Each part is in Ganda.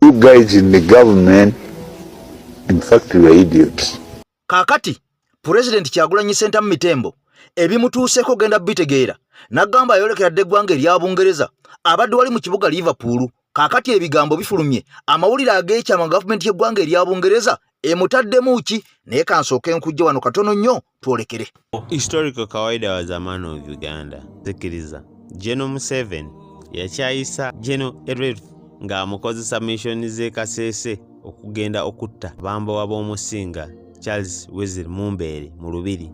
You guys in the government, in fact, you are idiots. Kakati, President Kyagulanyi Ssentamu Mitembo, ebimutuuseko genda bitegeera, n'agamba ayolekeradde eggwanga erya Bungereza, abadde wali mu kibuga Liverpool, kakati ebigambo bifulumye, amawulire ag'ekyama gavumenti y'eggwanga erya Bungereza, emutaddemu ki, naye kansooke nkujja wano katono nnyo twolekere. Historical Kawaida was a man of Uganda. Zekiriza. General Museveni yakyayisa General Eredu ng'amukozesa mission ze Kasese okugenda okutta bambowa b'omusinga Charles Wesley Mumbere mu Lubiri.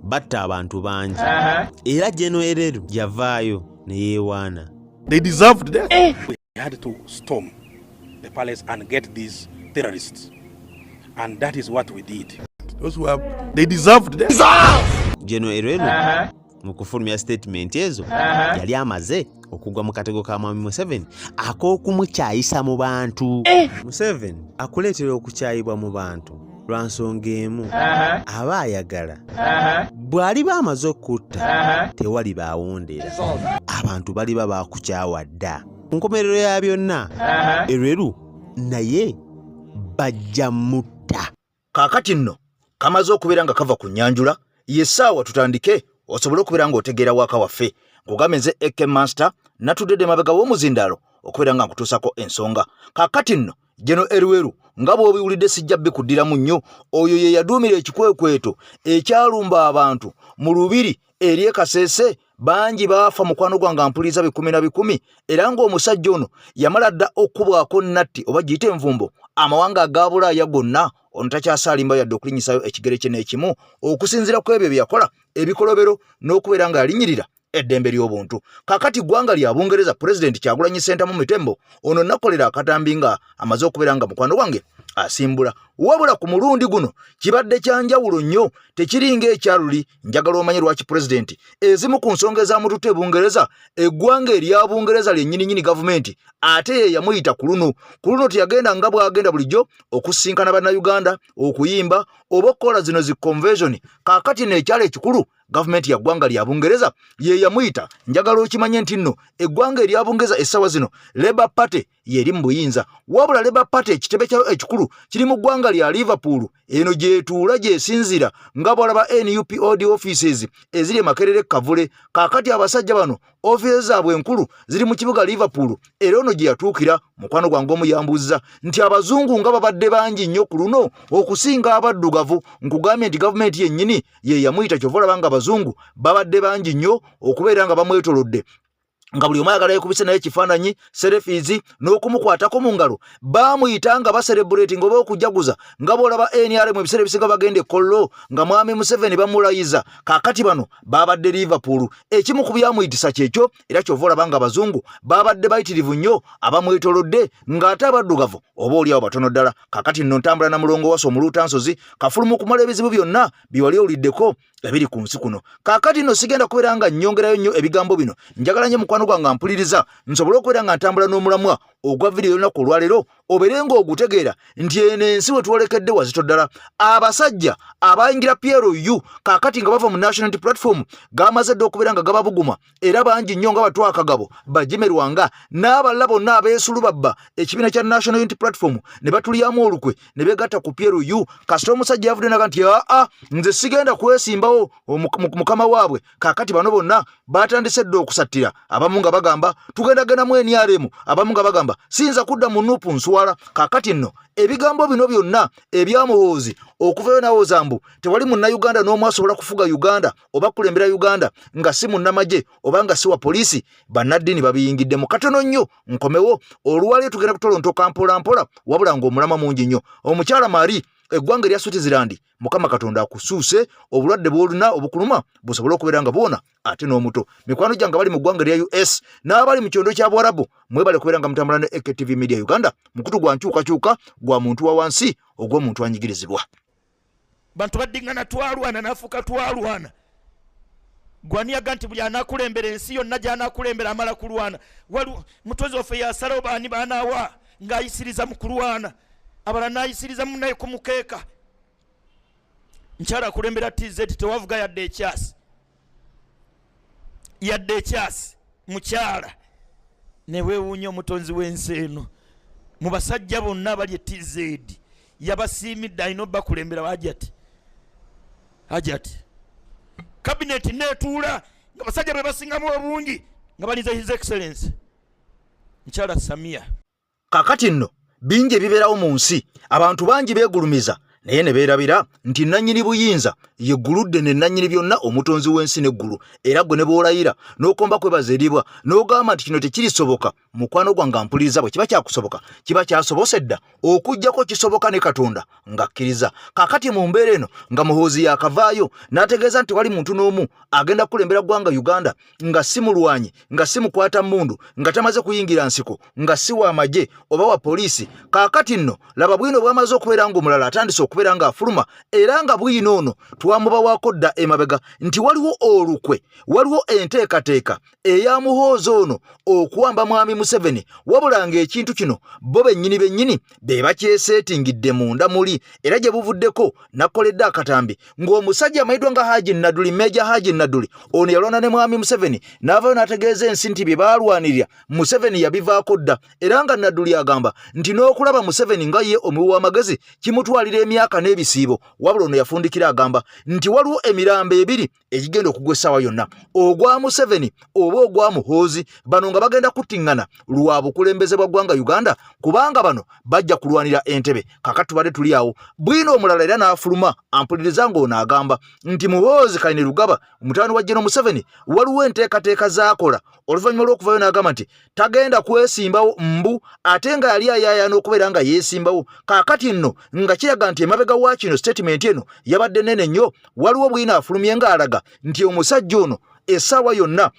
Batta abantu bangi. Era General Eredu yavaayo ne yeewaana. They deserved that. We had to storm the palace and get these terrorists. And that is what we did. Those who have, they deserved that. General Eredu mu kufulumya statement ezo yali amaze okugwa mu katego ka Mwami Museveni ak'okumukyayisa mu bantu. Museveni akuleetera okukyayibwa mu bantu lwa nsonga emu aba ayagala bw'aliba amaze okutta tewali baawondera abantu baliba baakukyawa dda. Ku nkomerero ya byonna Eredu naye bajja mutta. Kaakati nno kamaze okubeera nga kava ku nnyanjula yessaawa tutandike osobole okubeera ng'otegeera waka waffe ng'ogambe nze Eke Master natudde emabega w'omuzindaalo okubeera nga nkutuusako ensonga. Kaakati nno General Eredu nga bw'obiwulidde sijja bikuddiramu nnyo, oyo ye yaduumira ekikwekweto ekyalumba abantu mu Lubiri eri e Kasese, bangi baafa mukwano gwange mpuliriza bikumi na bikumi, era ng'omusajja ono yamala dda okubwako natti oba giyite envumbo amawanga aga Bulaaya gonna, ono takyasaalimba yadde okulinnyisayo ekigere kye n'ekimu okusinziira ku ebyo bye yakola ebikolobero n'okubeera nga alinyirira eddembe ly'obuntu. Kakati ggwanga lya Bungereza President Kyagulanyi Ssentamu Mitembo ono nakolera akatambi nga amaze okubeera nga mukwano gwange asimbula. Wabula ku mulundi guno kibadde kyanjawulo nnyo, tekiringa ekyaluli. Njagala omanye lwaki President ezimu ku nsonga ezamutute Bungereza eggwanga erya Bungereza lyennyininyini gavumenti ate ye yamuyita ku luno teyagenda nga bw'agenda bulijjo okusinkana bannayuganda okuyimba oba okukola zino zi convention. Kaakati n'ekyalo ekikulu gavumenti ya ggwanga lya Bungereza ye yamuyita. Njagala okimanye nti nno eggwanga erya Bungereza essaawa zino Labour Party yeri mu buyinza, wabula Labour Party ekitebe kyayo ekikulu kiri mu ggwanga lya Liverpool, eno gyetuula gyesinzira nga bw'olaba NUPOD offices eziri e Makerere Kavule. Kaakati abasajja bano offices zaabwe enkulu ziri mu kibuga Liverpool, era ono gye yatuukira mukwano gwange omuyambuza nti abazungu nga babadde bangi nnyo ku luno okusinga abaddugavu. Nkugambye nti gavumenti yennyini ye yamuyita, kyova olaba nga abazungu babadde bangi nnyo okubeera nga bamwetolodde nga buli omu ayagala yekubise naye ekifaananyi selfies n'okumukwatako mu ngalo. Baamuyita nga baserebuletinga oba okujaguza nga bw'olaba NRM ebiseera ebisinga bagenda e Kollo nga Mwami Museveni bamulayiza. Kaakati bano babadde Liverpool, ekimu ku byamuyitisa kyekyo, era kyova olaba nga abazungu babadde bayitirivu nnyo abamwetolodde ng'ate abaddugavu oba oliawo batono ddala. Kaakati nno ntambula na mulongo wase omuluutansozi kafulumu kumala ebizibu byonna bye wali owuliddeko ebiri ku nsi kuno. Kaakati nno sigenda kubeera nga nnyongerayo nnyo ebigambo bino, njagala nnyo mukwano gwange mpuliriza nsobole okubeera nga ntambula n'omulamwa ogwa vidiyo olunaku olwaleero obeere ng'ogutegeera nti eno ensi we twolekedde wazito ddala. Abasajja abayingira PLU kaakati nga bava mu National Unity Platform gamaze dda okubeera nga gababuguma, era bangi nnyo nga Batwakagabo, Bajimerwanga n'abalala bonna abeesulubabba ekibiina kya National Unity Platform ne batulyamu olukwe ne beegatta ku PLU. Kasita omusajja yavudde naga nti nze sigenda kwesimbawo mukama waabwe. Kaakati bano bonna batandise dda okusattira, abamu nga bagamba tugendagendamu NRM, abamu nga bagamba siyinza kudda mu nuupu nsuwala. Kaakati nno ebigambo bino byonna ebyamuhoozi okuvayo nawooza mbu tewali munnayuganda n'omu asobola kufuga Uganda oba kulembera Uganda nga si munnamagye oba nga si wa poliisi, bannaddiini babiyingiddemu. Katono nnyo nkomewo, olwali tugenda kutolontoka mpola mpola wabula ng'omulama mungi nnyo. Omukyala Marie, eggwanga erya Switzerland, Mukama Katonda akusuuse obulwadde bw'olina obukuluma busobole okubeera nga bwona ate n'omuto. Mikwano gyange bali mu ggwanga erya US n'abali mu kyondo kya Bwarabu, mwebale kubeera nga mutambula ne AKTV Media Uganda, mukutu gwa nkyukakyuka gwa muntu wa wansi ogw'omuntu anyigirizibwa. Bantu baddingana twalwana nafuuka twalwana. Gwaniyaga nti buli anaakulembera ensi yonna gy'anaakulembera amala kulwana. Mutozi waffe yasalawo baani baanaawa ng'ayisiriza mu kulwana, abala n'ayisiriza munnaye ku mukeeka. Nkyala akulembera TZ tewavuga yadde ekyasi mukyala ne weewuunya omutonzi w'ensi eno. mu basajja bonna bali TZ yabasiimidde alina bakulembera Hajati cabinet netuula nga basajja be basingamu obungi nga balinze his excellence Nkyala Samia. Kakati nno bingi ebibeerawo mu nsi abantu bangi beegulumiza naye ne beerabira nti nannyini buyinza ye gguludde ne nannyini byonna omutonzi w'ensi n'eggulu era gwe ne bw'olayira n'okomba kwebaza eribwa n'ogamba nti kino tekirisoboka mukwano gwange ampuliriza bwe kiba kyakusoboka kiba kyasobose dda okuggyako kisoboka ne Katonda ng'akkiriza. Kakati mu mbeera eno nga Muhoozi yakavaayo n'ategeeza nti wali muntu n'omu agenda kukulembera ggwanga Uganda nga si mulwanyi nga si mukwata mmundu nga tamaze kuyingira nsiko nga si wa magye oba wa poliisi. Kakati nno laba bwino bwamaze okubeera ng'omulala atandise okubeera ng'afuluma era nga bwino ono twamubawaako dda emabega nti waliwo olukwe waliwo enteekateeka eya Muhoozi ono okuwamba mwami Museveni wabula ng'ekintu kino bo bennyini be bakyeseetingidde munda muli era gye buvuddeko nakoledde akatambi ng'omusajja amayiddwa nga Haji Naduli Meja Haji Naduli ono yalwana ne mwami Museveni n'avaayo n'ategeeza ensi nti bye baalwanirira Museveni yabivaako dda era nga Naduli agamba nti n'okulaba Museveni nga ye omuwi w'amagezi kimutwalira emyaka n'ebisiibo wabula ono yafundikira agamba nti waliwo emirambo ebiri egigenda okugwa essaawa yonna ogwa Museveni oba ogwa Muhoozi bano nga bagenda kuttiŋŋana lwa bukulembeze bwa ggwanga Uganda kubanga bano bajja kulwanira entebe. Kakati tubadde tuli awo bwino omulala era n'afuluma ampuliriza ng'ono agamba nti Muhoozi Kainerugaba mutabani wa General Museveni waliwo enteekateeka z'akola oluvannyuma lw'okuvaayo n'agamba nti tagenda kwesimbawo mbu ate nga yali ayaayana okubeera nga yeesimbawo. Kakati nno nga kiraga nti emabega wa kino statement eno yabadde nene nnyo waliwo bwino afulumye ng'alaga nti omusajja ono essaawa yonna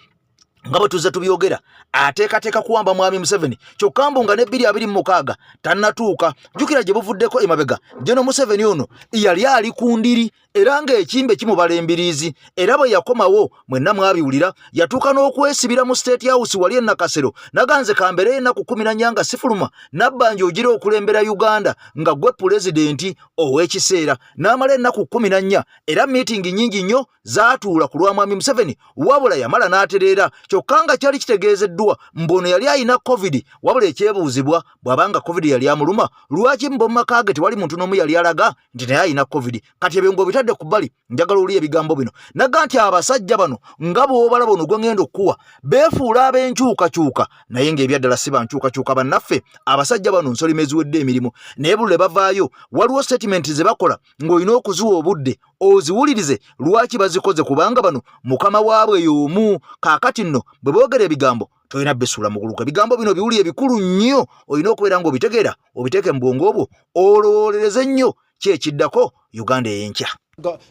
nga bwe tuzze tubyogera ateekateeka kuwamba mwami Museveni kyokka mbu nga ne 2026 tannatuuka. Jjukira gye buvuddeko emabega General Museveni ono yali ali ku ndiri era ng'ekimbe kimubala embiriizi era bwe yakomawo mwenna mwabiwulira yatuuka n'okwesibira mu State House wali e Nakasero naganze kambeere ennaku 14 nga sifuluma nabbanja ogira okulembera Uganda nga gwe pulezidenti ow'ekiseera n'amala ennaku 14 era miitingi nnyingi nnyo zaatuula ku lwa mwami Museveni wabula yamala n'atereera kyokka nga kyali kitegeezeddwa mbono yali alina COVID wabula ekyebuuzibwa bw'abanga COVID yali amuluma lwaki mbo mu maka ge tewali muntu n'omu yali alaga nti naye alina COVID. Kati ebyo ng'obitadde ku bbali njagala oli ebigambo bino naga nti abasajja bano nga bw'obala bono gwe ngenda okuwa beefuula ab'enkyukakyuka naye ng'ebyaddala si bankyukakyuka bannaffe abasajja bano nsoli eziwedde emirimu naye bulule bavaayo waliwo statement ze bakola ng'olina okuziwa obudde oziwulirize lwaki bazikoze kubanga bano mukama waabwe y'omu. Kaakati nno bwe boogera ebigambo tolina besuula muguluka ebigambo bino biwuli ebikulu nnyo olina okubeera ng'obitegeera obiteeke mu bwongo bwo olowolereze nnyo kyekiddako Uganda ey'enkya.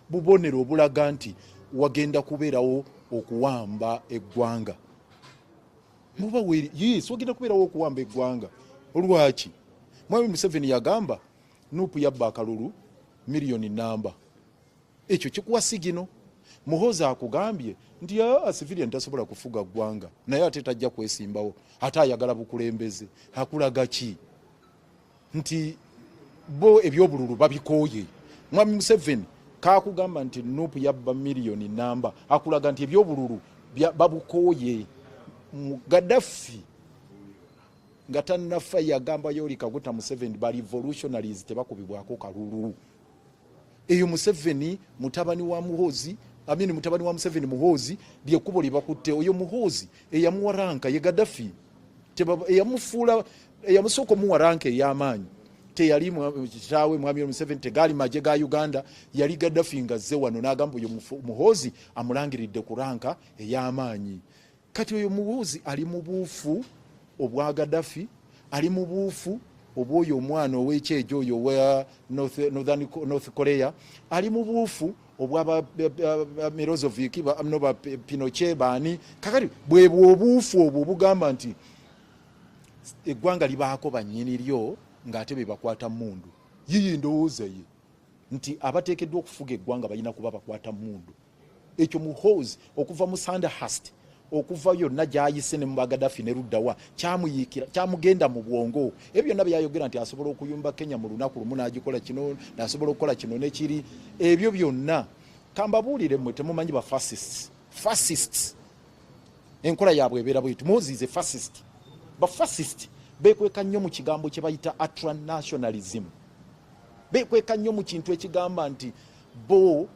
Bubonero obulaga nti wagenda kubeerawo okuwamba eggwanga muba yes wagenda kubeerawo okuwamba eggwanga olwaki mwami Museveni yagamba Nuupu yabba akalulu miliyoni namba ekyo kikuwa sigino. Muhoozi akugambye nti civilian tasobola kufuga ggwanga naye ate tajja kwesimbawo ate ayagala bukulembeze akulaga ki nti bo ebyobululu babikooye. Mwami Museveni kakugamba nti Nuupu yabba miliyoni namba akulaga nti ebyobululu babukooye. Gaddafi nga tannafa yagamba Yoweri Kaguta Museveni ba revolutionaries tebakubibwako kalulu. Eyo Museveni mutabani wa Muhoozi mutabani wa Museveni Muhoozi lyekubo libakutte oyo Muhoozi eyamuwaranka ye Gaddafi eyamufuula eyamusooka omuwaranka ey'amaanyi teyali kitaawe mwami Museveni tegali maje ga Uganda yali Gaddafi nga azze wano n'agamba oyo Muhoozi amulangiridde ku ranka ey'amaanyi. Kati oyo Muhoozi ali mu buufu obwa Gaddafi ali mu buufu obwoyo omwana ow'ekyejo oyo wa North Korea ali mu buufu obwaba Milosevic noba Pinochet baani kakati bwebwo obuufu obwo bugamba nti eggwanga libaako bannyini lyo ng'ate be bakwata mundu yiyi ndowooza ye nti abateekeddwa okufuga eggwanga balina kuba bakwata mundu. Ekyo Muhoozi okuva mu Sandhurst okuva yonna gy'ayise ne mu Gaddafi ne luddawa kyamuyikira kyamugenda mu bwongo ebyo byonna byayogera nti asobola okuyumba Kenya mu lunaku lumu n'agikola kino n'asobola okukola kino nekiri ebyo byonna kambabuulire mmwe temumanyi ba fascists enkola yaabwe ebeera bweti Muhoozi is a fascist. Ba fascist bekweka nnyo mu kigambo kye bayita ultranationalism, bekweka nnyo mu kintu ekigamba nti bo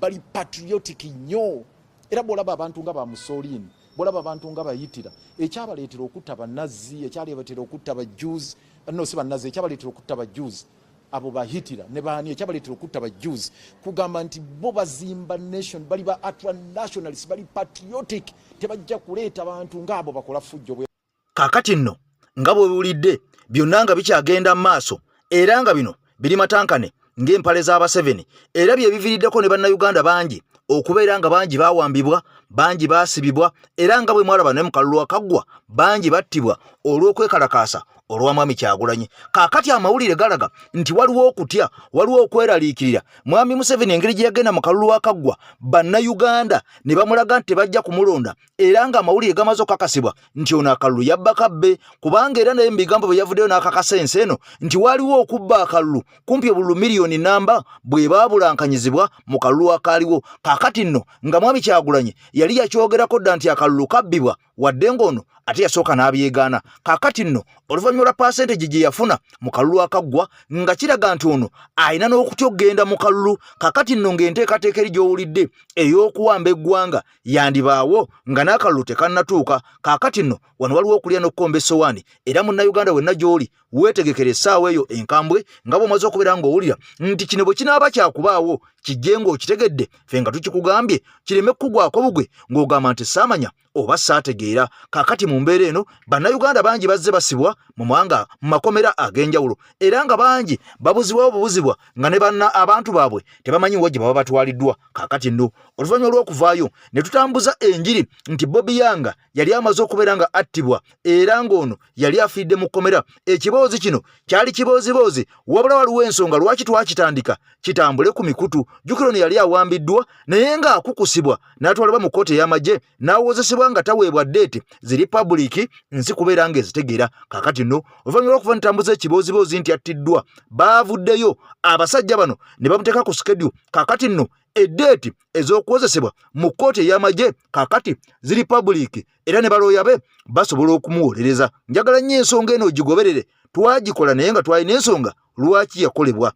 bali patriotic nnyo. Era bw'olaba abantu nga ba Mussolini, bw'olaba abantu nga bayitira, ekyabaleetera okutta bannazzi, ekyabaleetera okutta Jews, no si bannazzi, ekyabaleetera okutta Jews, abo bahitira ne baani, ekyabaleetera okutta Jews, kugamba nti bo bazimba nation, bali ba ultranationalists, bali patriotic, tebajja kuleeta abantu ng'abo bakola fujjo bwe. Kaakati nno nga bwe buwulidde byonna nga bikyagenda mu maaso, era nga bino biri matankane ng'empale z'aba 7, era bye biviiriddeko ne bannayuganda bangi okubeera nga bangi baawambibwa, bangi baasibibwa, era nga bwe mwalaba ne mu kalulu akaggwa bangi battibwa olw'okwekalakaasa olwa Mwami Kyagulanyi. Kaakati amawulire galaga nti waliwo okutya, waliwo okweraliikirira Mwami Museveni engeri gye yagenda mu kalulu akaggwa, bannayuganda ne bamulaga nti tebajja kumulonda, era nga amawulire gamaze okukakasibwa nti ono akalulu yabba kabbe, kubanga era naye mu bigambo bwe yavuddeyo n'akakasa ensi eno nti waliwo okubba akalulu kumpi obululu miliyoni namba bwe baabulankanyizibwa mu kalulu akaaliwo. Kaakati nno nga Mwami Kyagulanyi yali yakyogerako dda nti akalulu kabbibwa, wadde ng'ono ate yasooka n'abyegaana. Kaakati nno oluvannyuma lwa percentage gye yafuna mu kalulu akaggwa nga kiraga nti ono ayina n'okutya okugenda mu kalulu. Kaakati nno ng'enteekateeka eri gy'owulidde ey'okuwamba eggwanga yandibaawo nga n'akalulu tekannatuuka. Kaakati nno wano waliwo okulya n'okkomba essowaani, era munnayuganda wenna gy'oli weetegekera essaawa eyo enkambwe nga bw'omaze okubeera ng'owulira nti kino bwe kinaaba kyakubaawo kijje ng'okitegedde, ffe nga tukikugambye kireme kukugwako bugwe ng'ogamba nti saamanya oba saategeera. Kaakati mu mbeera eno bannayuganda bangi bazze basibwa mu mawanga mu makomera ag'enjawulo, era nga bangi babuzibwa obubuzibwa nga ne banna abantu baabwe tebamanyi wa gye baba batwaliddwa. Kaakati nno oluvannyuma lw'okuvaayo ne tutambuza enjiri nti Bobby Yanga yali amaze okubeera nga attibwa, era ng'ono yali afiidde mu kkomera. Ekiboozi kino kyali kibooziboozi, wabula waliwo ensonga lwaki twakitandika kitambule ku mikutu. Jjukira ono yali awambiddwa naye ng'akukusibwa n'atwalibwa mu kkooti ey'amagye n'awozesebwa nga taweebwa ddeete ziri public nsi kubeera ng'ezitegeera. Kaakati nno oluvannyuma lw'okuva nitambuza ekibooziboozi nti attiddwa, baavuddeyo abasajja bano ne bamuteeka ku schedule. Kaakati nno eddeeti ez'okuwozesebwa mu kkooti ey'amagye kaakati ziri public, era ne balooya be basobola okumuwolereza. Njagala nnyo ensonga eno ogigoberere, twagikola naye nga twalina ensonga lwaki yakolebwa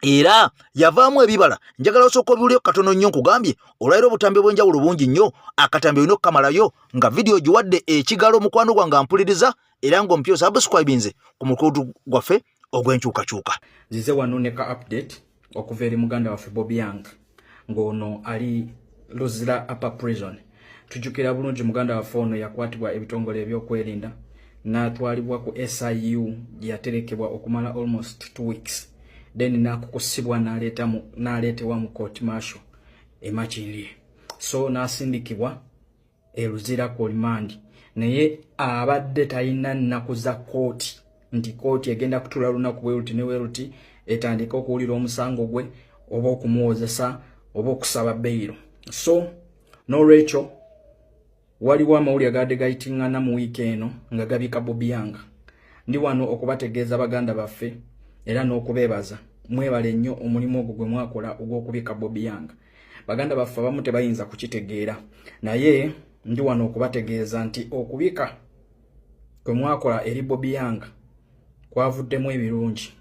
era yavaamu ebibala. Njagala osooka obiwulire katono nnyo nkugambye olwaliro obutambi obw'enjawulo bungi nnyo. Akatambi olina okukamalayo nga vidiyo giwadde ekigalo mukwano gwange ampuliriza era ng'ompyo subscribinze ku mukutu gwaffe ogw'enkyukakyuka. Nzize wano ne ka update okuva eri muganda waffe Bobby Yanga ng'ono ali Luzira Upper Prison. Tujjukira bulungi muganda waffe ono yakwatibwa ebitongole ebyokwerinda n'atwalibwa ku SIU gye yaterekebwa okumala almost 2 weeks. Then nakukusibwa n'aleetebwa mu court martial e Makindye. So n'asindikibwa e Luzira ku remand, naye abadde talina nnaku za kooti nti kooti egenda kutula lunaku bwe luti ne bwe luti etandika okuwulira omusango gwe oba okumuwozesa oba okusaba beyiro. So n'olwekyo waliwo amawulire agadde gayitingana mu wiiki eno nga gabika Bobby Yanga. Ndi wano okubategeeza baganda baffe era n'okubeebaza mwebale nnyo omulimu ogwo gwe mwakola ogw'okubika Bobby Yanga. Baganda baffe abamu tebayinza kukitegeera, naye ndi wano okubategeeza nti okubika kwe mwakola eri Bobby Yanga kwavuddemu ebirungi.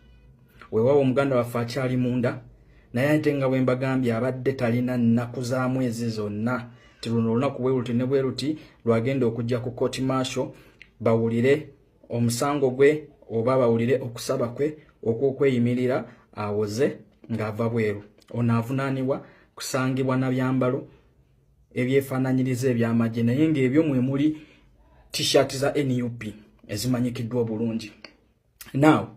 Weewaawo omuganda waffe akyali munda, naye ate nga bwe mbagambye abadde talina nnaku za mwezi zonna ti luno olunaku bwe luti ne bwe luti lwagenda okujja ku court martial bawulire omusango gwe oba bawulire okusaba kwe okw'okweyimirira awoze ng'ava bweru. Ono avunaanibwa kusangibwa na byambalo ebyefaananyiriza eby'amagye, naye ng'ebyo mwe muli t-shirt za NUP ezimanyikiddwa obulungi. Now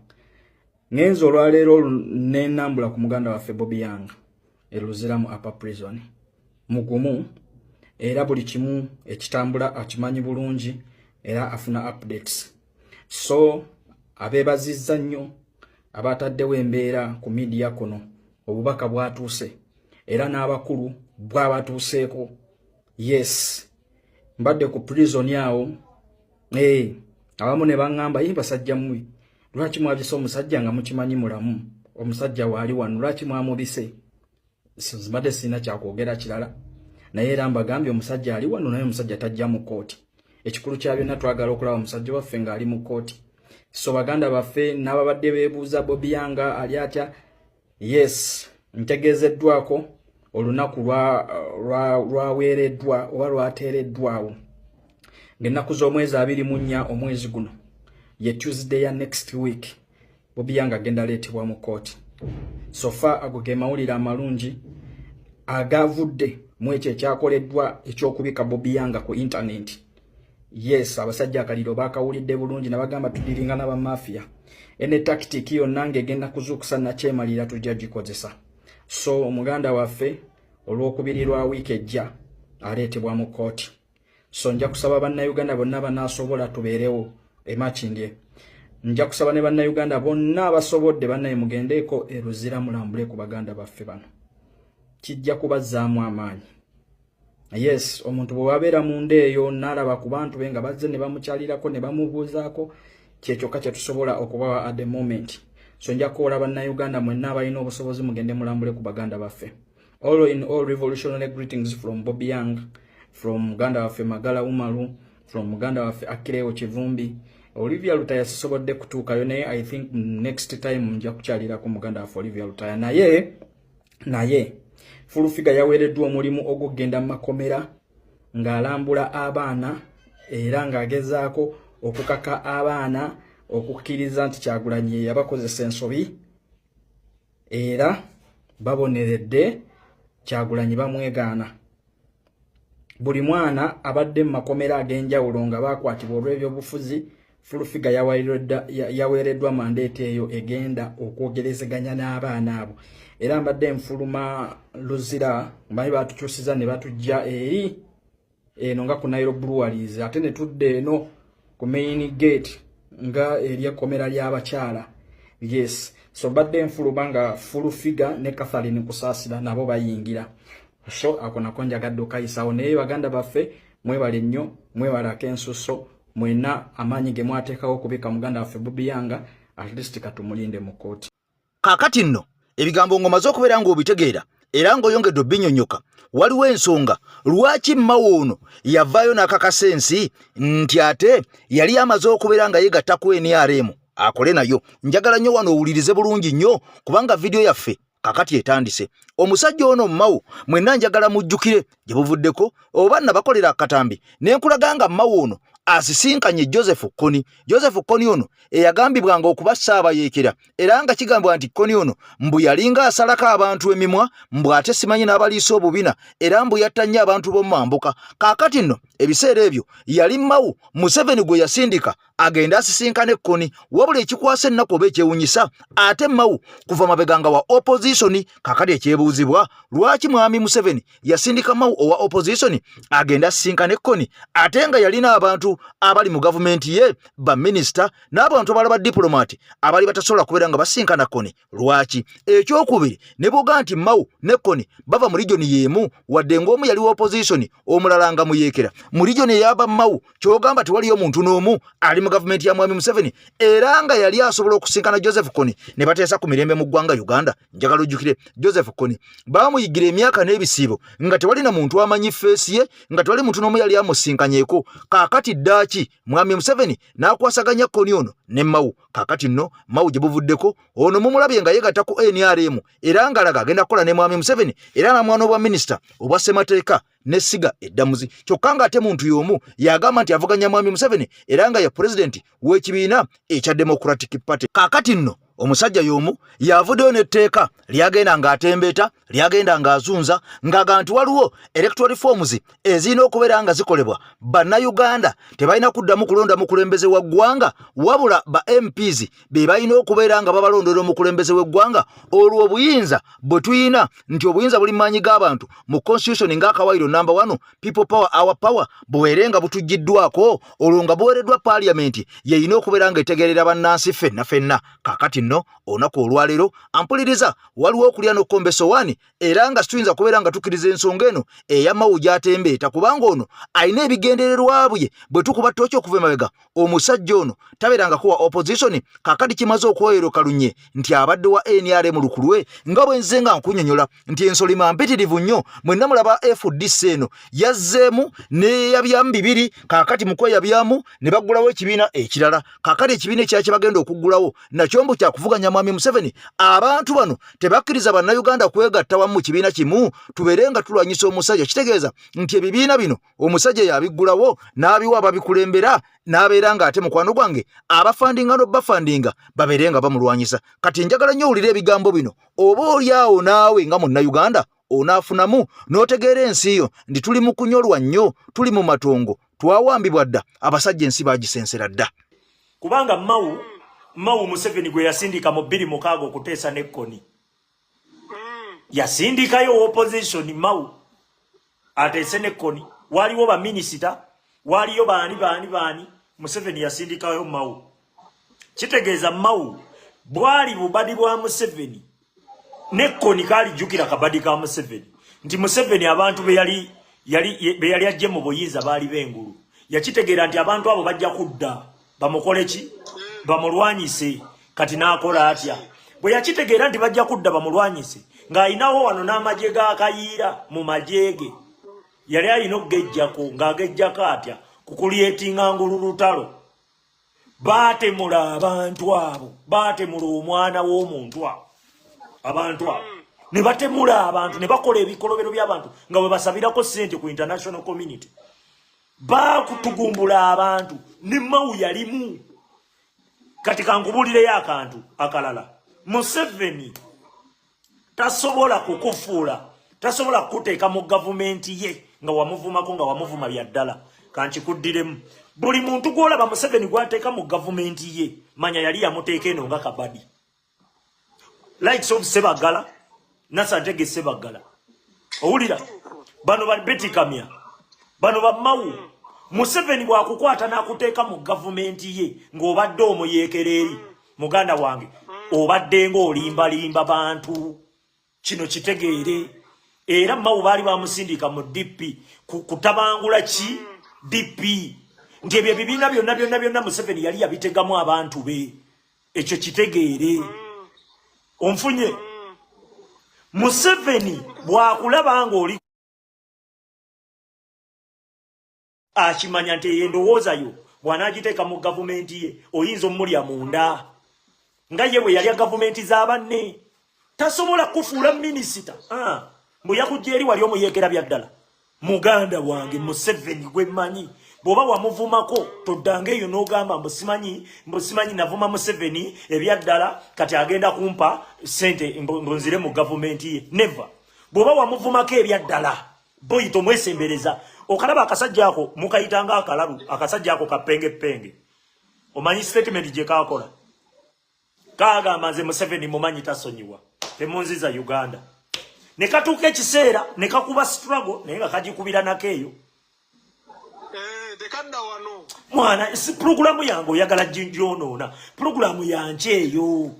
ngenzo olwaleero n'enambula ku muganda waffe Bobby Yanga Luzira mu Upper Prison mugumu, era buli kimu ekitambula akimanyi bulungi era afuna updates. So abeebazizza nnyo abataddewo embeera ku media kuno, obubaka bwatuuse era n'abakulu bwabatuuseeko. Yes, mbadde ku prison yawo abamu ne baŋŋamba ye basajja mmwe lwaki mwabise omusajja nga mukimanyi mulamu, omusajja waali wano lwaki mwamubise? Mbadde sirina kyakwogera kirala, naye era mbagambye omusajja ali wano naye omusajja tajja mu kooti. Ekikulu kya byonna twagala okulaba omusajja waffe ng'ali mu kooti So baganda baffe n'ababadde beebuuza Bobby Wine ali atya, yes ntegeezeddwako olunaku lwaweereddwa oba lwateereddwawo ng'ennaku z'omwezi 24 omwezi guno ye Tuesday ya next week Bobby Wine agenda leetebwa mu kooti. So far ago ge mawulire amalungi agavudde mu ekyo ekyakoleddwa ekyokubika Bobby Wine ku internet. Yes, abasajja akaliro bakawulidde bulungi nabagamba tudiringa n'aba mafia. Ene tactic yonna ng'egenda kuzuukusa nakyemalira tujja gikozesa. So omuganda waffe olw'okubirirwa wiiki ejja aleetebwa mu kooti. So nja kusaba bannayuganda bonna banaasobola tubeerewo emakindye. Nja kusaba ne bannayuganda bonna abasobodde bannaye mugendeeko eruzira mulambule ku baganda baffe bano. Kijja kubazzaamu amaanyi. Yes, omuntu bw'abeera mu ndeeyo n'alaba ku bantu be nga bazze ne bamukyalirako ne bamubuuzaako kyekyoka kye tusobola okubawa at the moment. So nja kukola bannayuganda mwenna abalina obusobozi mugende mulambule ku baganda baffe. All in all, revolutionary greetings from Bobby Wine, from muganda waffe Magala Umaru, from muganda waffe Akireewo Kivumbi. Olivia Lutaya sisobodde kutuukayo naye I think next time nja kukyalirako muganda waffe Olivia Lutaya. Naye Fulufiga yaweereddwa omulimu ogugenda mu makomera ng'alambula abaana era ng'agezaako okukaka abaana okukkiriza nti Kyagulanyi yabakozesa ensobi era baboneredde Kyagulanyi bamwegaana. Buli mwana abadde mu makomera ag'enjawulo nga baakwatibwa olw'ebyobufuzi, Fulufiga yaweereddwa mandeeti eyo egenda okwogerezeganya n'abaana abo. Era mbadde nfuluma luzira mbaye batukyusiza ne batujja eri eno nga ku Nairobi Breweries ate ne tudde eno ku main gate nga eriya komera ly'abakyala. Yes, so badde nfuluma nga Fulufiga ne Catherine Kusaasira nabo bayingira. So ako nako njagadde okayisawo naye baganda baffe mwebale nnyo, mwebalako ensuso, mwena amaanyi ge mwateekawo okubika muganda waffe Bobby Wine at least katumulinde mu kooti. Kaakati nno ebigambo ngomaze okubeera ng'obitegeera era ng'oyongedde obbinyonnyoka, waliwo ensonga lwaki Mao ono yavaayo n'akakasa ensi nti ate yali amaze okubeera nga yeegatta ku NRM akole nayo. Njagala nnyo wano owulirize bulungi nnyo kubanga vidiyo yaffe kakati etandise. Omusajja ono Mao mwenna njagala mujjukire gye buvuddeko oba nabakolera akatambi ne nkulaga nga Mao ono asisinkanye Joseph Kony. Joseph Kony ono eyagambibwanga okuba Ssaabayeekera era nga kigambwa nti Kony ono mbu yalinga asalako abantu emimwa, mbu ate simanyi n'abaliisa obubina era mbu yatta nnyo abantu b'omu mambuka. Kaakati nno ebiseera ebyo yali Mao Museveni gwe yasindika agenda asisinkane Kony, wabula ekikwasa ennaku oba ekyewunyisa ate Mao kuva mabega nga wa opposition. Kaakati ekyebuuzibwa lwaki mwami Museveni yasindika Mao owa opposition agenda asisinkane Kony ate nga yalina abantu abali mu gavumenti ye ba minister n'abantu abalaba diplomati abali batasobola kubeera nga basinkana Kony. Lwaki? Ekyokubiri ne boga nti Mao ne Kony bava mu region yemu wadde ng'omu yali wa opposition omulala nga muyeekera mu region eyaba Mao, kyogamba tewaliyo muntu n'omu ali mu gavumenti ya mwami Museveni era nga yali asobola okusinkana Joseph Kony ne bateesa ku mirembe mu ggwanga Uganda. Njagala ojjukire Joseph Kony baamuyigira emyaka n'ebisiibo nga tewali na muntu amanyi feesi ye, nga tewali muntu n'omu yali amusinkanyeeko. Kaakati ddaaki mwami Museveni n'akwasaganya Kony ono ne Mao. Kaakati nno Mao gye buvuddeko ono mumulabye nga yeegatta ku NRM era ng'alaga agenda kukola ne mwami Museveni era na mwana obwa minisita obwa ssemateeka nesiga eddamuzi. Kyokka ng'ate muntu y'omu yagamba nti avuganya mwami Museveni era nga ye pulezidenti w'ekibiina ekya Democratic Party. Kaakati nno omusajja y'omu yavuddeyo n'etteeka lyagenda ng'atembeeta, lyagenda ng'azunza ng'aga nti waliwo electoral forms ezirina okubeera nga zikolebwa bannayuganda tebalina kuddamu kulonda mukulembeze wa ggwanga wabula ba MPs be balina okubeera nga babalondera omukulembeze w'eggwanga. Olwo obuyinza bwe tuyina nti obuyinza buli maanyi g'abantu mu constitution ng'akawairo number 1 people power our power bubeere nga butuggiddwako olwo nga buweereddwa parliament yeyina okubeera nga etegeerera bannansi ffenna. Kaakati nno olunaku olwaleero ampuliriza waliwo okulya n'okkombeso wani era nga situyinza kubeera nga tukkiriza ensonga eno eya Mawu gy'atembeeta kubanga ono alina ebigendererwa bwe tukuba ttooki okuva emabega omusajja ono tabeerangako wa opposition kakati kimaze okwoyero kalunye nti abadde wa NRM lukulwe nga bwe nze nga nkunyonyola nti ensolima mpitirivu nnyo mwenna mulaba FDC eno yazzeemu neyabyamu 2 kakati mu kweyabyamu ne baggulawo ekibiina ekirala kakati ekibiina ekirala kye bagenda okuggulawo nakyo mbu kyakuvuganya Mwami Museveni abantu bano tebakkiriza bannayuganda kwegatta wamu mu kibiina kimu tubeere nga tulwanyisa omusajja kitegeeza nti ebibiina bino omusajja yabiggulawo n'abiwa ababikulembera n'abeera ng'ate mukwano gwange abafandinga n'obbafandinga babeere nga bamulwanyisa kati njagala nnyo owulira ebigambo bino oba olyawo naawe nga munnayuganda onaafunamu n'otegeera ensi yo ndi tuli mu kunyolwa nnyo tuli mu matongo twawambibwa dda abasajja ensi baagisensera dda kubanga Mawu Museveni gwe yasindika mu 2006 okuteesa n'ekkoni yasindikayo opposition Mawu ateese n'ekkoni waliwo ba minisita waliyo baani Museveni yasindikayo Mawu kitegeeza Mawu bwali bubadi bwa Museveni n'ekkoni kalijjukira kabadi ka Museveni nti Museveni abantu be yali ajje mu buyinza baali b'engulu yakitegeera nti abantu abo bajja kudda bamukole ki bamulwanyise kati n'akola atya bwe yakitegeera nti bajja kudda bamulwanyise ng'ayinawo wano n'amagye g'akayiira mu majege yali alina okugejjako ng'agejjako atya kukulyetinga ngululutalo baatemula abantu abo baatemula omwana w'omuntu abo abantu abo ne batemula abantu ne bakola ebikolobero by'abantu nga bwe basabirako ssente ku international community baakutugumbula abantu ne Mawu yalimu kati kankubulireyo akantu akalala Museveni tasobola kukufuula tasobola kuteeka mu gavumenti ye nga wamuvumako nga wamuvuma bya ddala kankikuddiremu buli muntu gwolaba Museveni gwateeka mu gavumenti ye manya yali yamuteeka eno nga kabadi likes of Sebagala Nasantege Sebagala owulira bano ba Betty Kamya bano ba Mawu Museveni bwakukwata n'akuteeka mu gavumenti ye ng'obadde omuyeekereeri muganda wange obadde ng'olimbalimba bantu kino kitegeere era Mawu baali bamusindika mu DP kutabangula ki DP nti ebyo ebibiina byonna Museveni yali yabitegamu abantu be ekyo kitegeere onfunye Museveni bwakulaba ng'oli akimanya nti endowooza yo bw'anaagiteeka mu gavumenti ye oyinza omulya munda nga ye bwe yalya gavumenti z'abanne tasobola kufuula minisita bwe yakujja eri wali omuyeekera bya ddala muganda wange Museveni gwe mmanyi bw'oba wamuvumako toddange eyo n'ogamba mbusimanyi navuma Museveni ebya ddala kati agenda kumpa ssente mbunzire mu gavumenti ye never bw'oba wamuvumako ebya ddala boyita omwesembereza okalaba akasajja ako mukayitanga akalalu akasajja ako kapengepenge omanyi statement gye kakola kaagamba nze Museveni mumanyi tasonyiwa temunziza Uganda ne katuuka ekiseera ne kakuba struggle naye nga kagikubira nakeeyo mwana si programu yange oyagala gyonoona programu yanje eyo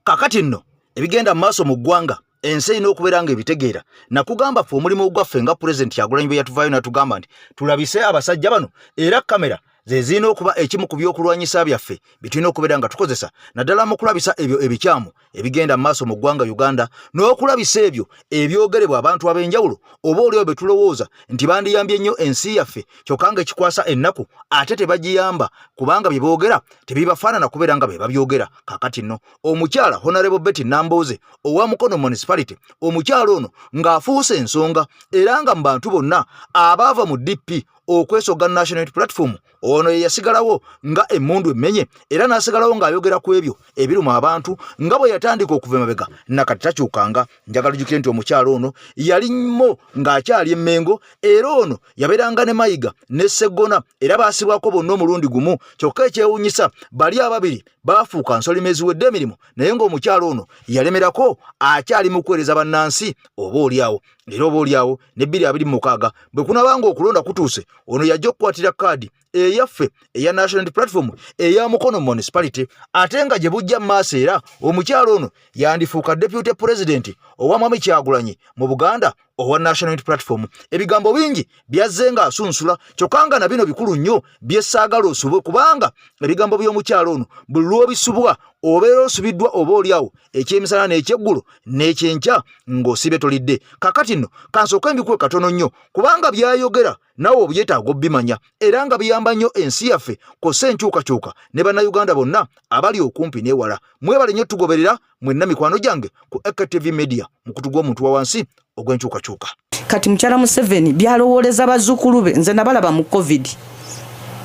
kakati nno ebigenda mu maaso mu ggwanga ensi erina okubeera nga ebitegeera nakugamba ffe omulimu gwaffe nga pulezidenti Kyagulanyi bwe yatuvaayo natugamba nti tulabise abasajja bano era kamera ze zirina okuba ekimu ku byokulwanyisa byaffe bitulina okubeera nga tukozesa naddala mu kulabisa ebyo ebikyamu ebigenda mu maaso mu ggwanga Uganda n'okulabisa ebyo ebyogerebwa abantu ab'enjawulo oba oliwo bwe tulowooza nti bandiyambye nnyo ensi yaffe kyokka nga ekikwasa ennaku ate tebagiyamba kubanga bye boogera tebibafaanana kubeera nga be babyogera kakati nno omukyala Honorable Betty Nambooze owa Mukono Municipality omukyala ono ng'afuuse ensonga era nga mu bantu bonna abaava mu DP okwesoga National Unity Platform ono ye yasigalawo nga emmundu emmenye era n'asigalawo ng'ayogera ku ebyo ebiruma abantu nga bwe yatandika okuva emabega nakati takyukanga njagala jjukire nti omukyalo ono yalimmo ng'akyali emmengo era ono yabeeranga ne mayiga ne Sseggona era baasibwako bonna omulundi gumu kyokka ekyewuunyisa bali ababiri baafuuka nsolimezi wedde emirimu naye ng'omukyalo ono yalemerako akyali mu kuweereza bannansi oba oliawo era oba oliawo ne 2026 bwe kunabanga okulonda kutuuse ono yajja okukwatira kaadi eyaffe eya National Unity Platform eya Mukono Municipality ate nga gye bujja maaso era omukyalo ono yandifuuka Deputy President owa Mwami Kyagulanyi mu Buganda owa National Unity Platform. Ebigambo bingi byazze nga asunsula kyokka nga na bino bikulu nnyo byessaagala osubwe kubanga ebigambo by'omukyalo ono buli lw'obisubwa obeera osubiddwa oba oliawo ekyemisana n'ekyeggulo n'ekyenkya ng'osibe tolidde. Kakati nno kansooka mbikuwe katono nnyo kubanga byayogera nawe obyetaaga obbimanya era nga biyamba nnyo ensi yaffe kw'ossa enkyukakyuka ne bannayuganda bonna abali okumpi n'ewala. Mwebale nnyo tugoberera mwenna mikwano gyange ku AKTV Media mukutu gw'omuntu wa wansi ogw'enkyukakyuka. Kati mukyala Museveni byalowooleza bazzukulu be nze nabalaba mu COVID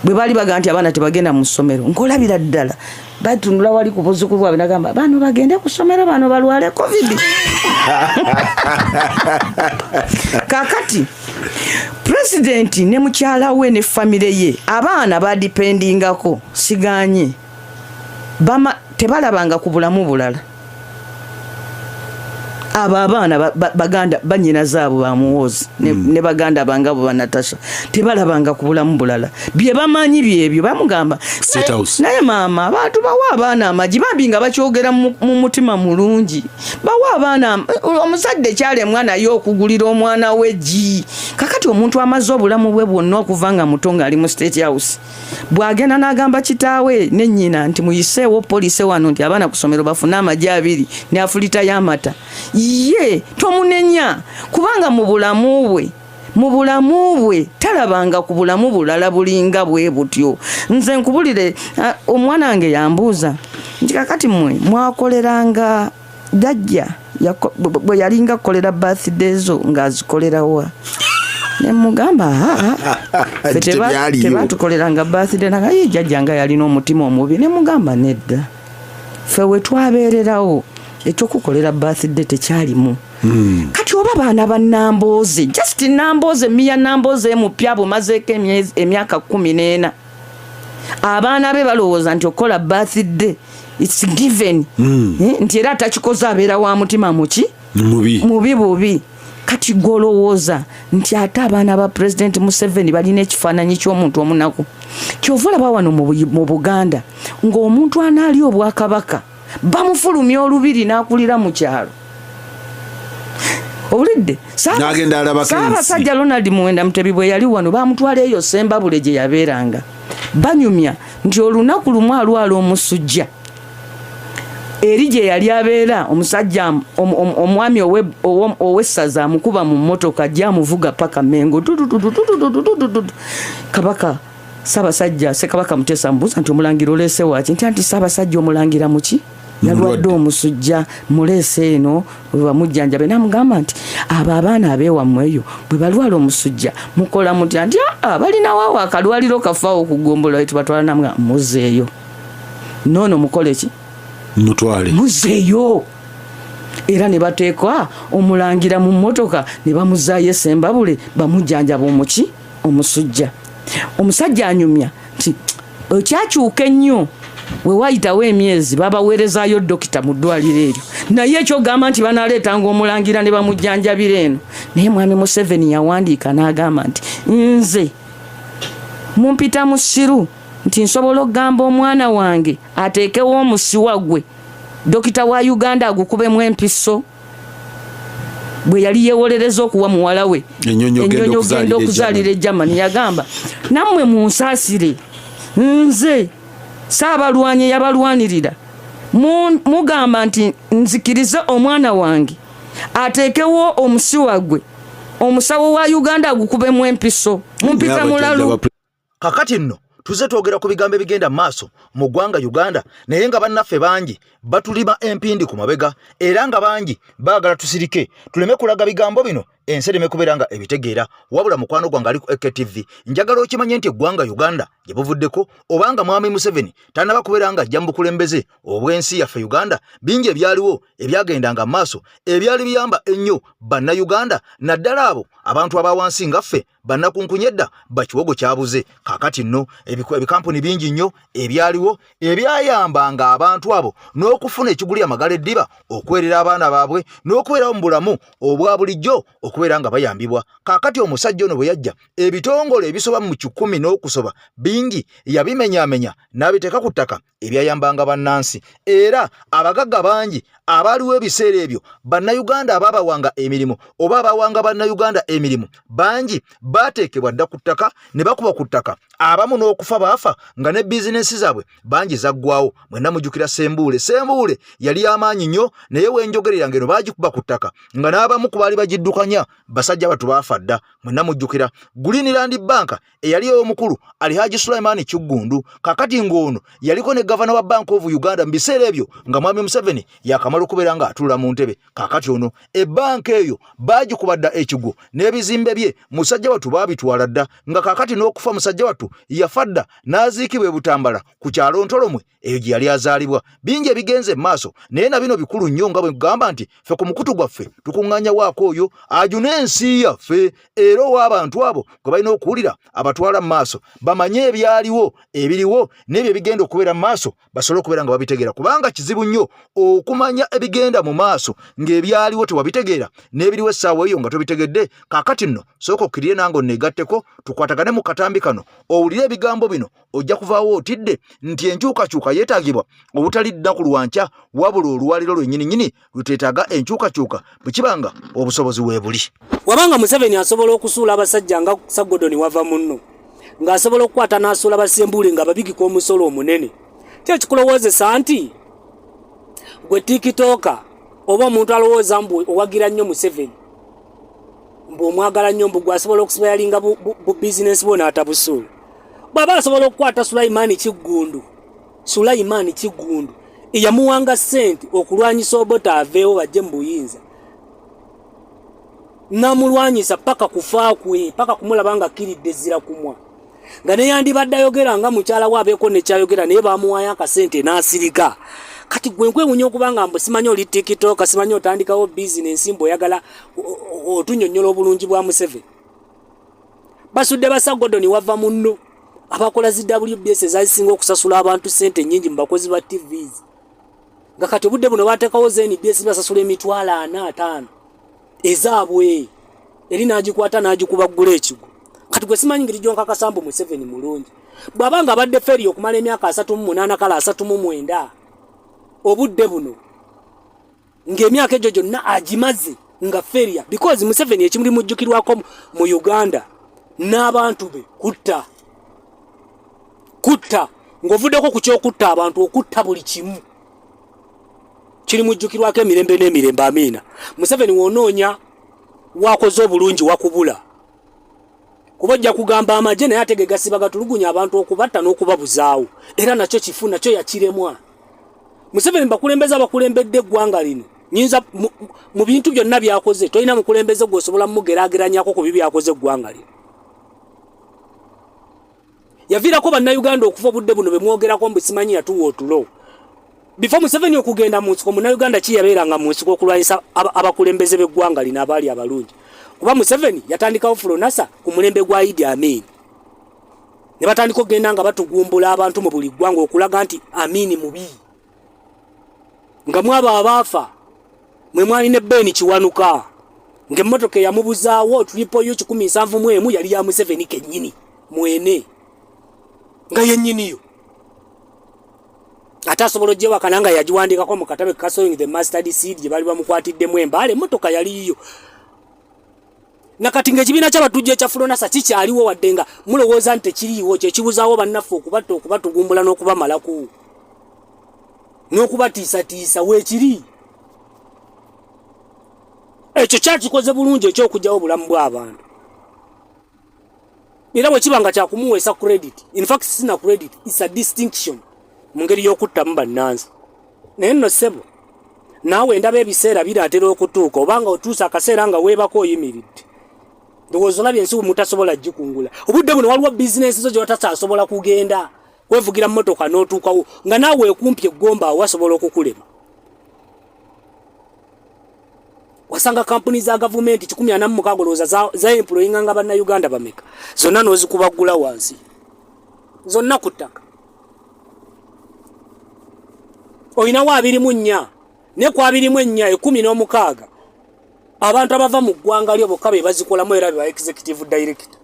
bwe bali baga nti abaana tebagenda mu ssomero ng'olabira ddala batunula wali ku buzzukulu bwabwe nagamba bano bagende ku ssomero bano balwale COVID. Kakati President ne mukyala we ne famire ye abaana badipendingako siganye tebalabanga ku bulamu bulala. Aba abaana baganda banyina zaabo bamuwozi ne baganda bangabo banatasha tebalabanga ku bulamu bulala bye bamanyi byebyo bamugamba naye maama abantu bawa abaana amagi bambi nga bakyogera mu mutima mulungi bawa abaana omusadde kyale mwana y'okugulira omwana we ji. Kakati omuntu amaze obulamu bwe bwonna okuvanga mutonga ali mu State House bwagenda n'agamba kitaawe ne nnyina nti muyiseewo poliisi wano nti abaana ku ssomero bafuna amagi 2 ne afulita y'amata ye tomunenya kubanga mu bulamu bwe talabanga ku bulamu bulala bulinga bwe butyo. Nze nkubulire omwana wange yambuuza nti kakati mwakoleranga jjajja bwe yalinga kukolera birthday zo ng'azikolerawa ne mugamba tebatukoleranga birthday nanga ye jjajja nga yalina omutima omubi ne mugamba nedda ffe we twabeererawo ekyokukolera birthday tekyalimu. Kati oba baana ba Nambooze just Nambooze Mia Nambooze mupya bumazeeko emyaka 14 abaana be balowooza nti okola birthday it's given nti era takikoze abeera wa mutima mubi. Kati golowooza nti ate abaana ba President Museveni balina ekifaananyi ky'omuntu omunaku kyovula bawano mu Buganda ng'omuntu anaali obwakabaka bamufulumya olubiri n'akulira mu kyalo. Obulidde Ssaabasajja Ronald Muwenda Mutebi bwe yali wano bamutwala eyo Sembabule gye yabeeranga banyumya nti olunaku lumu alwala omusujja eri gye yali abeera omusajja omwami owessaza amukuba mu mmotoka gy'amuvuga paka Mengo kabaka Ssaabasajja Ssekabaka Muteesa mbuuza nti omulangira oleese waaki nti Ssaabasajja omulangira muki yalwadde omusujja muleese eno bwe bamujjanjabe namugamba nti abo abaana abeewammweyo bwe balwala omusujja mukola mutya nti balinawo akalwaliro kafaawo okugombola we tubatwala namuga muzeeyo noono mukole ki muzeeyo era ne bateekwa omulangira mu mmotoka ne bamuzaayo Sembabule bamujjanjaba omusujja. Omusajja anyumya nti okyakyuka ennyo we wayitawo emyezi babaweerezaayo dokita mu ddwaliro eryo naye ekyogamba nti banaleetanga omulangira ne bamujjanjabira eno. Naye mwami Museveni yawandiika n'agamba nti nze mumpita mu ssiru nti nsobola okugamba omwana wange ateekewo omusiwa gwe dokita wa Uganda agukubemu empiso bwe yali yeewolereza okuwa muwala we ennyonyo genda okuzaalira Germany yagamba nammwe munsaasire nze Saabalwanyi yabalwanirira mugamba nti nzikirize omwana wange ateekewo omusiwa gwe omusawo wa Uganda agukubemu empiso mumpita mulalu. Kakati nno tuze twogera ku bigambo ebigenda maaso mu ggwanga Uganda naye nga bannaffe bangi batulima empindi ku mabega era nga bangi baagala tusirike tuleme kulaga bigambo bino ensi ereme kubeera nga ebitegeera wabula mukwano gwange ali ku AKTV njagala okimanye nti eggwanga Uganda gye buvuddeko obanga mwami Museveni tanaba kubeera nga ajja mu bukulembeze obw'ensi yaffe Uganda bingi ebyaliwo ebyagendanga maaso ebyali biyamba ennyo bannayuganda naddala abo abantu abawansi nga ffe bannakunkunyedda bakiwogo kyabuze kakati nno ebikampuni bingi nnyo ebyaliwo ebyayambanga abantu abo n'okufuna ekiguli amagala eddiba okwerera abaana baabwe n'okubeerawo mu bulamu obwa bulijjo okubeera nga bayambibwa kakati omusajja ono bwe yajja ebitongole ebisoba mu 10 n'okusoba bingi yabimenyaamenya n'abiteeka ku ttaka ebyayambanga bannansi era abagagga bangi abaaliwo ebiseera ebyo bannayuganda abaabawanga emirimu oba abawanga bannayuganda emirimu bangi baateekebwa dda ku ttaka ne bakuba ku ttaka abamu n'okufa baafa nga ne bizinensi zaabwe bangi zaggwawo mwenna mujjukira Ssembuule yali amaanyi nnyo naye wenjogerera ngeno baagikuba ku ttaka nga n'abamu ku baali bagiddukanya basajja batu baafa dda mwenna mujjukira Greenland Bank eyali omukulu Alhaji Sulaiman Kiggundu kakati ng'ono yaliko ne Governor wa Bank of Uganda mu biseera ebyo nga Mwami Museveni yakamala okubeera nga atula mu ntebe kakati ono ebbanka eyo baagikuba dda ekigwo n'ebizimbe bye musajja watu baabitwala dda nga kakati n'okufa musajja watu yafa dda n'aziikibwa e Butambala ku kyalo Ntolomwe eyo gye yali azaalibwa bingi ebigenze mu maaso naye na bino bikulu nnyo nga bwe gamba nti ffe ku mukutu gwaffe tukuŋŋaanya waako oyo ajuna ensi yaffe era ow'abantu abo gwe balina okuwulira abatwala mu maaso bamanye ebyaliwo ebiriwo n'ebyo ebigenda okubeera mu maaso basobole okubeera nga babitegeera kubanga kizibu nnyo okumanya ebigenda mu maaso ng'ebyaliwo tewabitegeera n'ebiriwo essaawa eyo nga tobitegedde kakati nno sooka okkirire nange onneegatteko tukwatagane mu katambi kano owulire ebigambo bino ojja kuvaawo otidde nti enkyukakyuka yeetaagibwa obutali ddaku lwankya wabula olwaliro lwennyininyini luteetaaga enkyukakyuka bwe kibanga obusobozi weebuli wabanga Museveni asobola okusuula abasajja nga Sagodoni wava munno ng'asobola okukwata n'asuula Bassembuule nga babigika omusolo omunene kyo kikulowoozesa nti gwe tikitooka oba omuntu alowooza mbu owagira nnyo Museveni mbu omwagala nnyo mbu gwasobola okusibayalinga bu bizinesi bwo n'atabusuula bw'aba asobola okukwata Sulaiman Kiggundu eyamuwanga ssente okulwanyisa Obote aveewo bajje mu buyinza n'amulwanyisa paka kufa kwe paka kumulaba nga kiridde zira kumwa nga neyandibadde ayogera nga mukyala we abeeko nekyayogera naye bamuwaayo akasente n'asirika kati gwe nkwewunya okubanga mbu simanyi oli tikitoka simanyi otandikawo bizinensi mbu oyagala otunnyonnyola obulungi bwa Museveni basudde Basagodoni wava munno abakola zi WBS ezazisinga okusasula abantu sente nnyingi mu bakozi ba TVs nga kati obudde buno bateekawo ZNBS basasula emitwalo 4-5 ezaabwe eri n'agikwata n'agikuba ggula ekigo kati gwe simanyi ngeri gyonka kasambu Museveni mulungi bw'abanga abadde feri okumala emyaka 38 kala 39 obudde buno ng'emyaka egyo gyonna agimaze nga feria because Museveni ekimuli mujjukirwako mu Uganda n'abantu be kutta ng'ovuddeko ku kyokutta abantu okutta buli kimu kiri mujjukirwako emirembe n'emirembe amiina Museveni wonoonya wakoze obulungi wakubula kuba ojja kugamba amagye naye ate ge gasiba gatulugunya abantu okubatta n'okubabuzaawo era nakyo kifu nakyo yakiremwa Museveni bakulembeza bakulembedde eggwanga lino nyinza mu bintu byonna byakoze tolina mukulembeze gw'osobola mugeraageranyako ku bibyakoze eggwanga lino yaviirako bannayuganda okuva obudde buno bemwogerako mbu simanyi yatuwa otulo before Museveni okugenda mu nsiko munnayuganda ki yabeeranga mu nsiko okulwanyisa abakulembeze b'eggwanga lino abaali abalungi kuba Museveni yatandikawo Fulonasa ku mulembe gwa Idi Amin ne batandika okugenda nga batugumbula abantu mu buli ggwanga okulaga nti Amin mubi nga mwaba abaafa mwe mwali ne Ben Kiwanuka ng'emmotoka eyamubuzaawo tulipo yo 171 yali ya Museveni kennyini mwene nga yennyiniyo ate asobola ogyewa kananga yagiwandiikako mu katabe Casting the Mustard Seed gye bali bamukwatiddemu embaale emmotoka yaliyo nakati ng'ekibiina ky'abatujja ekya Fulonasa kikyaliwo wadde nga mulowooza nti tekiriiwo kye kibuzaawo bannaffe okubatta okubatugumbula n'okubamalaku n'okubatiisatiisa weekiri ekyo kyakikoze bulungi ekyokugyawo obulamu bw'abantu era bwe kiba nga kyakumuweesa credit in fact sina credit is a distinction mu ngeri y'okuttamu bannansi naye nno ssebo naawe endaba ebiseera biraatera okutuuka obanga otuusa akaseera nga weebako oyimiridde ndowooza olabye ensi mutasobola gikungula obudde buno waliwo bizinensi zo gye watakyasobola kugenda wevugira mmotoka n'otuukawo nga naawe ekumpye eggomba awo wasobola okukulema wasanga kampuni za government 146 loza za employing nga bana Uganda bameka zonna nozikubagula wansi zonna kutaka oyina wa 24 ne kwa 24 16 abantu abava mu ggwanga lyo bokabe bazikolamu era ba executive director.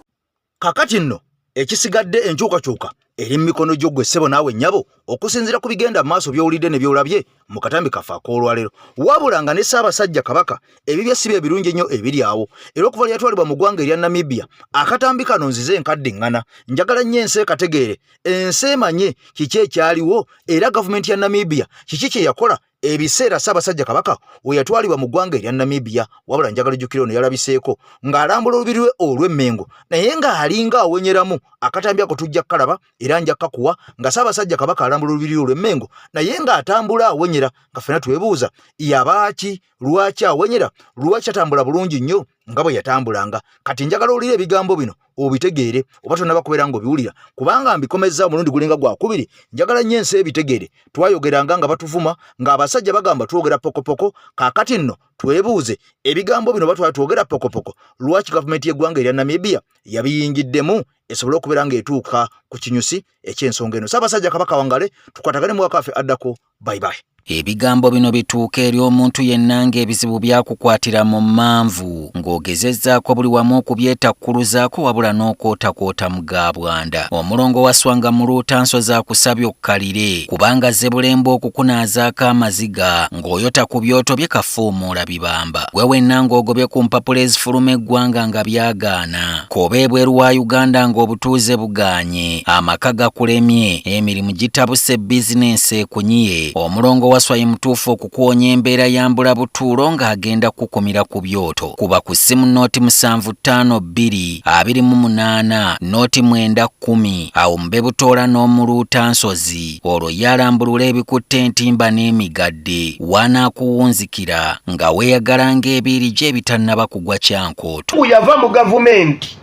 Kakati nno ekisigadde enkyukakyuka eri mikono gy'ogwe ssebo naawe nnyabo okusinziira ku bigenda maaso by'owulidde ne by'olabye mu katambi kaffe ak'olwaleero wabula nga ne Ssaabasajja Kabaka ebibya si bye birungi ennyo ebiri awo era okuva lyatwalibwa mu ggwanga erya Namibia akatambi kano nzize enkadde ŋŋana njagala nnyo ensi ekategeere ensi emanye kiki ekyaliwo era gavumenti ya Namibia kiki kye yakola ebiseera Ssaabasajja Kabaka we yatwalibwa mu ggwanga erya Namibia wabula njagala jjukira ono yalabiseeko ng'alambula olubiri lwe olw'Emmengo naye ng'alinga awenyeramu akatambi ako tujja kalaba era nja kakuwa nga Ssaabasajja Kabaka alambula olubiri olw'Emmengo naye ng'atambula awenyera nga ffena twebuuza yabaaki lwaki awenyera lwaki atambula bulungi nnyo nga bwe yatambulanga kati njagala olira ebigambo bino obitegeere oba tonnaba kubeera ng'obiwulira kubanga mbikomezza omulundi gulinga gwakubiri njagala nnyo ensi ebitegeere twayogeranga nga batuvuma ng'abasajja bagamba twogera pokopoko kaakati nno twebuuze ebigambo bino batwala twogera pokopoko lwaki gavumenti y'eggwanga erya Namibia yabiyingiddemu esobole okubeera ng'etuuka ku kinyusi eky'ensonga eno. Ssaabasajja Kabaka Wangale tukwatagane mu wakaffe addako bye bye. Ebigambo bino bituuka eri omuntu yenna ng'ebizibu byakukwatira mu manvu ng'ogezezzaako buli wamu okubyetakkuluzaako wabula n'okwotakwota mu gaabwanda. Omulongo wa Swanga mu Luutanso zaakusabye okkalire kubanga Zebbulembe okukunaazaako amaziga ng'oyota ku byoto bye kafuumuula bibamba. Gwe wenna ng'ogobye ku mpapula ezifuluma eggwanga nga byagaana. Koba ebweru wa Uganda ng'obutuuze bugaanye. Amaka gakulemye, emirimu gitabuse bizinensi ekunyiye. Omulongo waswaye mutuufu okukuwonya embeera yambula butuulo ng'agenda kukumira ku byoto. Kuba ku ssimu nooti 7552 28 nooti 910 awo mube butoola n'omuluutansozi olwo yalambulula ebikutte entimba n'emigadde wanaakuwunzikira nga weeyagala ng'ebiiri gye ebitannaba kugwa kyankooto. Yava mu gavumenti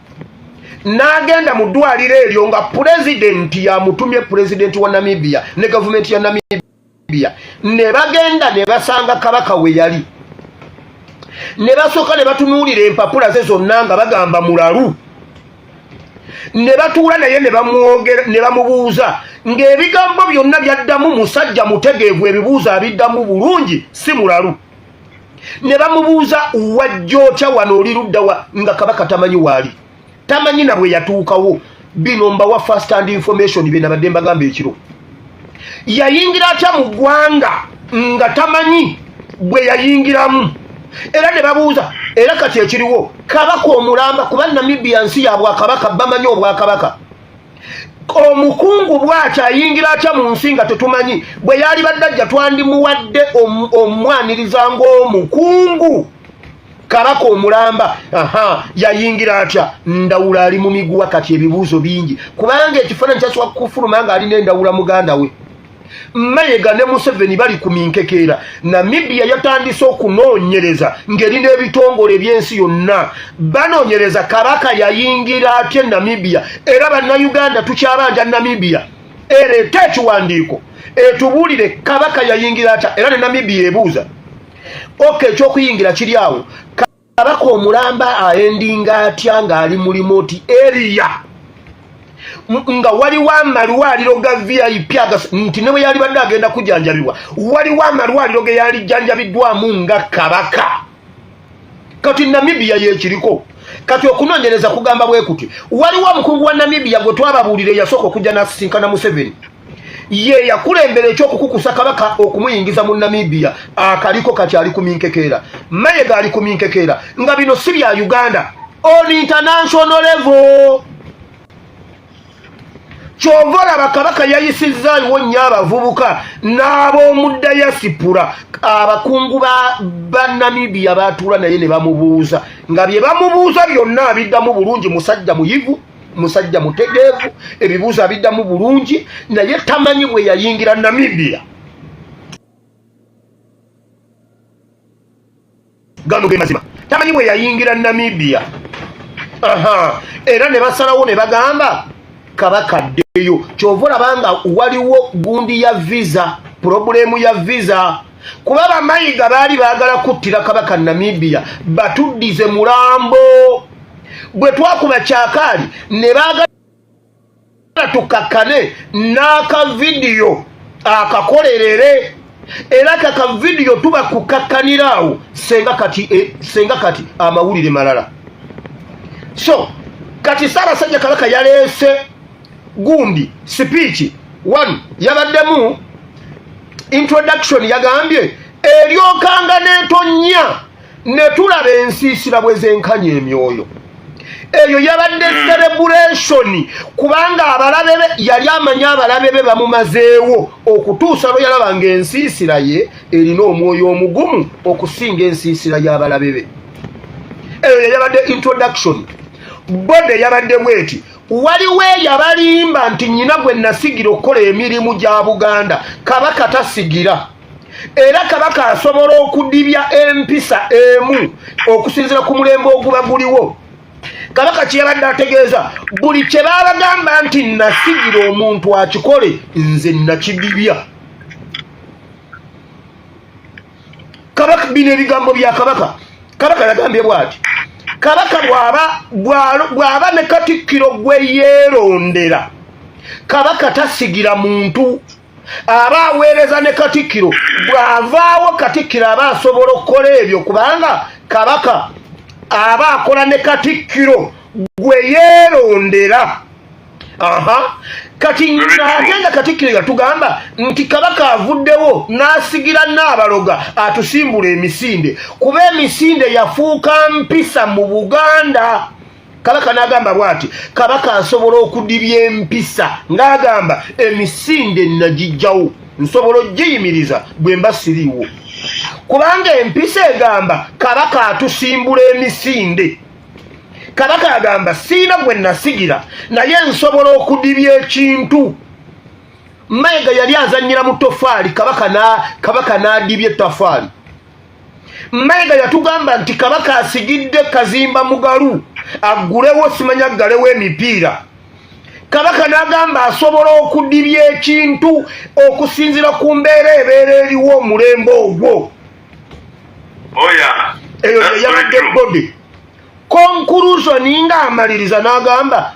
n'agenda mu ddwaliro eryo nga pulezidenti yamutumye pulezidenti wa Namibia ne gavumenti ya Namibia ne bagenda ne basanga Kabaka we yali ne basooka ne batunuulira empapula ze zonna nga bagamba mulalu ne batuula naye ne bamwogera ne bamubuuza ng'ebigambo byonna byaddamu musajja mutegeevu ebibuuzo abiddamu bulungi si mulalu ne bamubuuza wajjootya wano oli luddawa nga Kabaka tamanyi waali tamanyi na bwe yatuukawo bino mbawa first hand information bye nabadde mbagamba ekiro yayingira atya mu ggwanga nga tamanyi bwe yayingiramu era ne babuuza era kati ekiriwo Kabaka omulamba kuba Namibia nsi ya Bwakabaka bamanyi Obwakabaka omukungu bw'atyo ayingira atya mu nsi nga tetumanyi bwe yali baddajja twandimuwadde omwaniriza ng'omukungu Kabaka omulamba yayingira atya Ndawula ali mu miguwa kati ebibuuzo bingi kubanga ekifaananyi kyasooka kufuluma nga alina Endawula muganda we Mayiga ne Museveni bali ku minkekeera. Namibia yatandise okunoonyereza ng'erina ebitongole by'ensi yonna banoonyereza Kabaka yayingira atya Namibia era bannayuganda tukyabanja Namibia ereete ekiwandiiko etubuulire Kabaka yayingira atya era ne Namibia ebuuza ekyokuyingira kiri awo Kabaka omulamba aendinga atya ng'ali mu remote area nga waliwo amalwaliro ga VIP nti ne bwe yali badde agenda kujanjabibwa waliwo amalwaliro ge yali janjabiddwamu nga Kabaka kati Namibia yekiriko kati okunoonyereza kugamba bwe kuti waliwo omukungu wa Namibia gwe twababuulire yasooka okujja n'asisinkana Museveni ye yakulembera ekyokukukusa Kabaka okumuyingiza mu Namibia akaliko kati ali ku minkekeera Mayiga ali ku minkekeera nga bino si bya Uganda on international level. Chovola bakabaka yayisizaawo nnyo abavubuka n'ab'omu dayasipula abakungu ba Namibia baatuula naye ne bamubuuza nga bye bamubuuza byonna abiddamu bulungi musajja muyivu musajja mutegeevu ebibuuzo abiddamu bulungi naye tamanyi bwe yayingira Namibia. Gano ge mazima tamanyi bwe yayingira Namibia. Era ne basalawo ne bagamba Kabaka ddeyo. Kyova olabanga waliwo gundi ya visa, problemu ya visa kuba bamayiga baali baagala kuttira kabaka Namibia batuddize mulambo bwe twakuba kyakaali ne baagala tukakkane n'aka vidiyo akakolerere era kaka vidiyo tuba kukakkaniraawo senga kati amawulire malala. So kati Ssaabasajja Kabaka yaleese gundi speech one yabaddemu introduction yagambye eryokanga n'etonnya ne tulaba ensiisira bwe zenkanya emyoyo. Eyo yabadde celebration kubanga abalabe be yali amanya abalabe be bamumazeewo okutuusa lwe yalabanga ensiisira ye erina omwoyo omugumu okusinga ensiisira y'abalabe be. Eyo yabadde introduction. Bode yabadde bweti waliwo yabalimba nti nnyina gwe nasigira okukola emirimu gya Buganda kabaka tasigira era kabaka asobola okudibya empisa emu okusinzira ku mulembe oguba guliwo. Kabaka kyeyabadde ategeeza buli kye baabagamba nti nasigira omuntu akikole nze nakidibya. Kabaka bino ebigambo bya kabaka. Kabaka yagambye bw'ati kabaka bw'aba ne Katikkiro gwe yeerondera kabaka tasigira muntu aba aweereza ne Katikkiro bw'avaawo Katikkiro aba asobola okukola ebyo kubanga kabaka aba akola ne Katikkiro gwe yeerondera. Kati ng'agenda Katikkiro yatugamba nti kabaka avuddewo n'asigira Nnaabaloga atusimbula emisinde kuba emisinde yafuuka mpisa mu Buganda. Kabaka n'agamba bw'ati kabaka asobola okudibya empisa ng'agamba emisinde nagijjawo nsobola ogiyimiriza bwe mba siriiwo kubanga empisa egamba kabaka atusimbula emisinde. Kabaka agamba siina gwe nasigira naye nsobola okudibya ekintu. Mayiga yali azannyira mu ttofaali kabaka n'adibya ettafaali. Mayiga yatugamba nti kabaka asigidde Kazimba Mugalu aggulewo simanya aggalewo emipiira. Kabaka n'agamba asobola okudibya ekintu okusinzira ku mbeera ebeera eriwo omulembe ogwo. Eyo yabadde Bode. Conclusion ng'amaliriza n'agamba